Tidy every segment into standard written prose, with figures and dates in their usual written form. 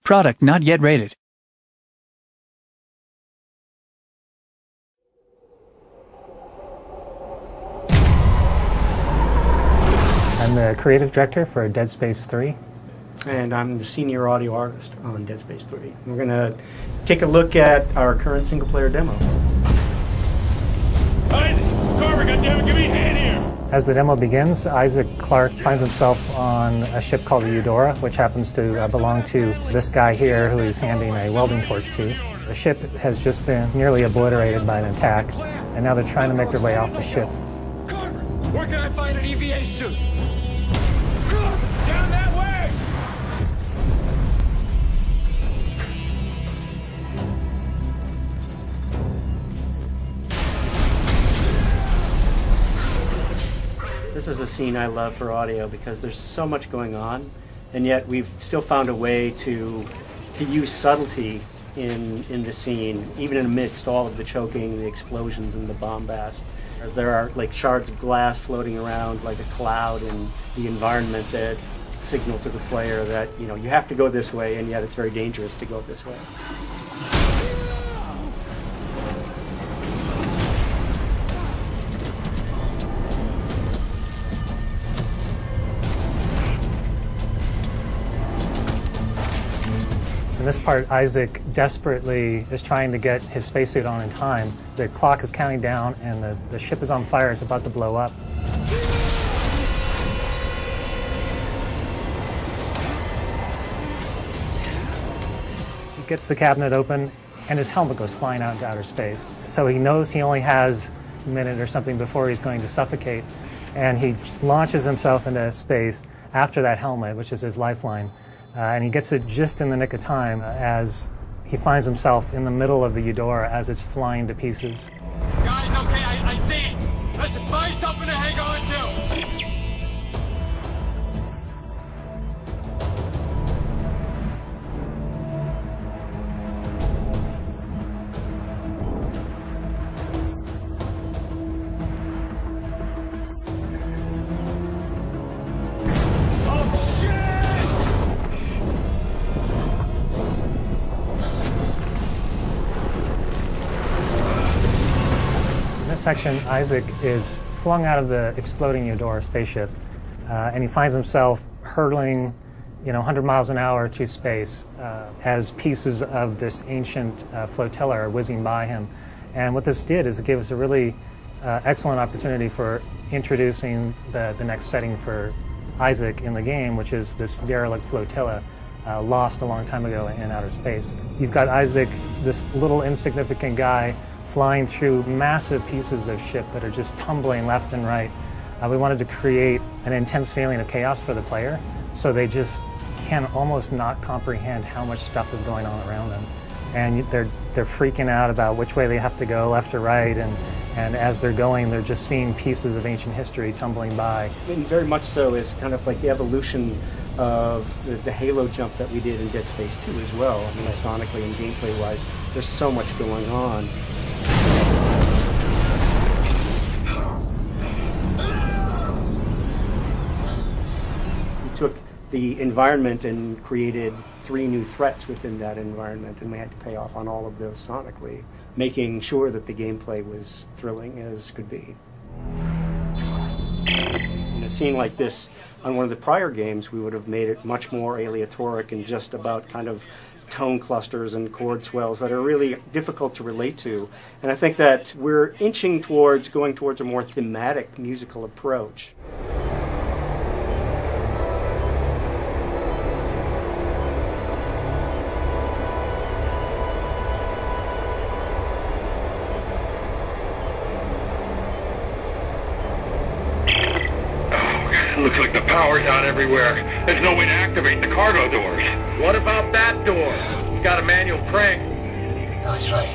Product not yet rated. I'm the creative director for Dead Space 3. And I'm the senior audio artist on Dead Space 3. We're going to take a look at our current single-player demo. Hey, Carver, goddammit, give me a hand here! As the demo begins, Isaac Clarke finds himself on a ship called the Eudora, which happens to belong to this guy here who he's handing a welding torch to. The ship has just been nearly obliterated by an attack, and now they're trying to make their way off the ship. Carver, where can I find an EVA suit? Down that way! This is a scene I love for audio because there's so much going on, and yet we've still found a way to use subtlety in the scene, even amidst all of the choking, the explosions, and the bombast. There are like shards of glass floating around like a cloud in the environment that signal to the player that, you know, you have to go this way, and yet it's very dangerous to go this way. In this part, Isaac desperately is trying to get his spacesuit on in time. The clock is counting down and the ship is on fire. It's about to blow up. He gets the cabinet open and his helmet goes flying out into outer space. So he knows he only has a minute or something before he's going to suffocate, and he launches himself into space after that helmet, which is his lifeline. And he gets it just in the nick of time as he finds himself in the middle of the Eudora as it's flying to pieces. Guys, okay, I see it. Listen, find something to hang on to. In this section, Isaac is flung out of the exploding Eudora spaceship, and he finds himself hurtling, 100 miles an hour through space as pieces of this ancient flotilla are whizzing by him. And what this did is it gave us a really excellent opportunity for introducing the next setting for Isaac in the game, which is this derelict flotilla lost a long time ago in outer space. You've got Isaac, this little insignificant guy, flying through massive pieces of ship that are just tumbling left and right. We wanted to create an intense feeling of chaos for the player, so they just can almost not comprehend how much stuff is going on around them. And they're freaking out about which way they have to go, left or right, and as they're going, they're just seeing pieces of ancient history tumbling by. And very much so is kind of like the evolution of the Halo jump that we did in Dead Space 2 as well. I mean, sonically and gameplay-wise, there's so much going on. We took the environment and created 3 new threats within that environment, and we had to pay off on all of those sonically, making sure that the gameplay was thrilling as could be. In a scene like this, on one of the prior games, we would have made it much more aleatoric and just about kind of tone clusters and chord swells that are really difficult to relate to. And I think that we're inching towards going towards a more thematic musical approach. Looks like the power's out everywhere. There's no way to activate the cargo doors. What about that door? It's got a manual crank. That's right.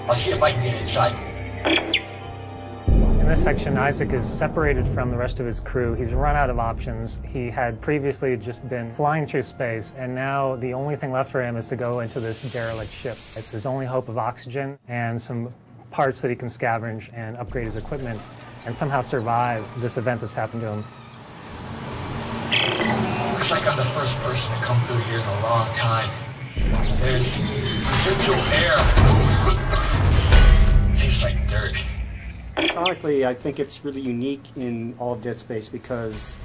I'll see if I can get inside. In this section, Isaac is separated from the rest of his crew. He's run out of options. He had previously just been flying through space, and now the only thing left for him is to go into this derelict ship. It's his only hope of oxygen and some parts that he can scavenge and upgrade his equipment and somehow survive this event that's happened to him. Looks like I'm the first person to come through here in a long time. There's residual air. Tastes like dirt. Sonically, I think it's really unique in all of Dead Space because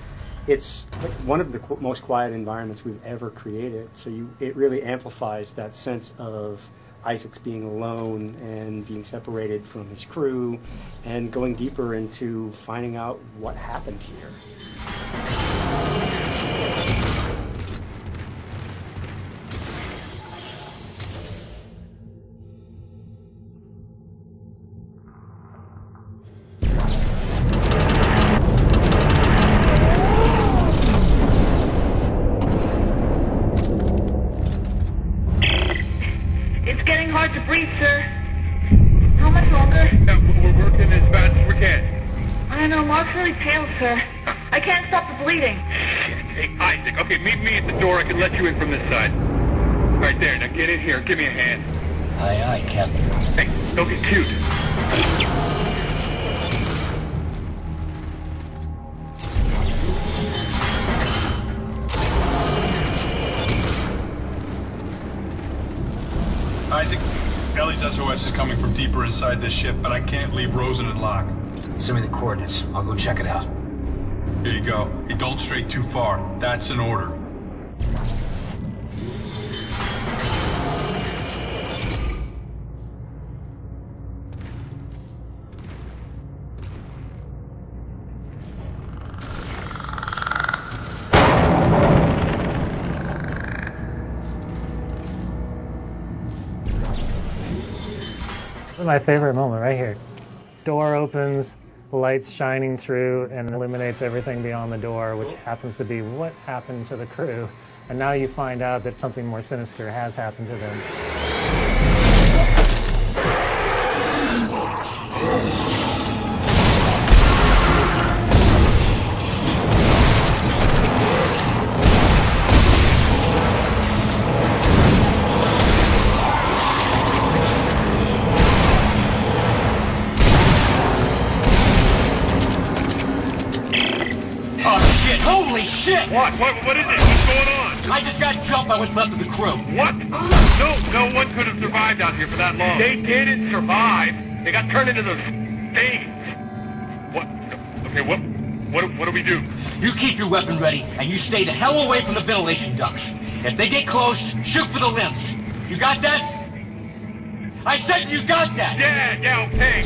it's like one of the most quiet environments we've ever created. So it really amplifies that sense of Isaac's being alone and being separated from his crew and going deeper into finding out what happened here. It's getting hard to breathe, sir. How much longer? Yeah, we're working as fast as we can. I don't know, Mark's really pale, sir. I can't stop the bleeding. Hey, Isaac, okay, meet me at the door. I can let you in from this side. Right there, now get in here. Give me a hand. Aye, aye, Captain. Hey, don't get cute. Isaac, Ellie's SOS is coming from deeper inside this ship, but I can't leave Rosen in lock. Send me the coordinates. I'll go check it out. Here you go. Hey, don't stray too far. That's an order. This is my favorite moment right here. Door opens, lights shining through, and eliminates everything beyond the door, which happens to be what happened to the crew. And now you find out that something more sinister has happened to them. Oh, shit! Holy shit! What? What is it? What's going on? I just got jumped by what's left of the crew. What? No one could have survived out here for that long. They didn't survive. They got turned into those things. What? Okay, what do we do? You keep your weapon ready, and you stay the hell away from the ventilation ducts. If they get close, shoot for the limbs. You got that? I said you got that! Yeah, okay.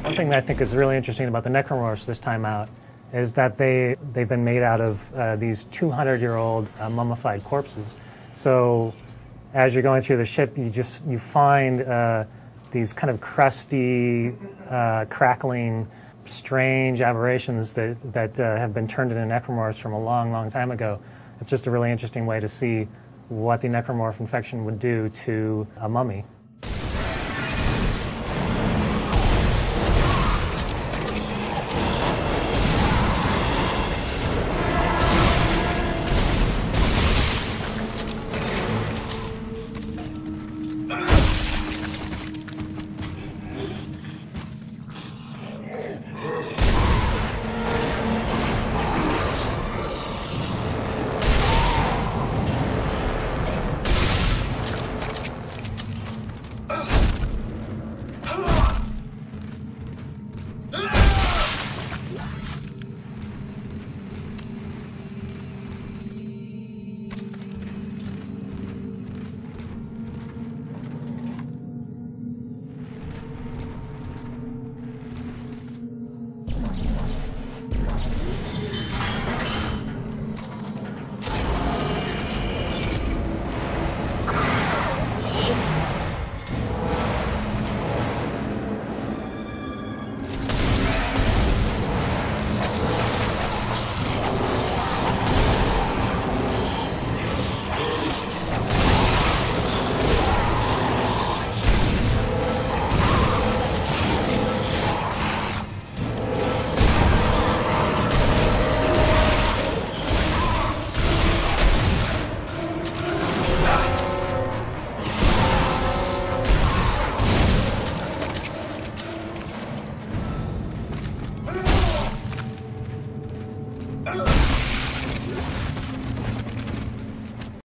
One thing that I think is really interesting about the necromorphs this time out is that they've been made out of these 200-year-old mummified corpses. So as you're going through the ship, you find these kind of crusty, crackling, strange aberrations that have been turned into necromorphs from a long, long time ago. It's just a really interesting way to see what the necromorph infection would do to a mummy.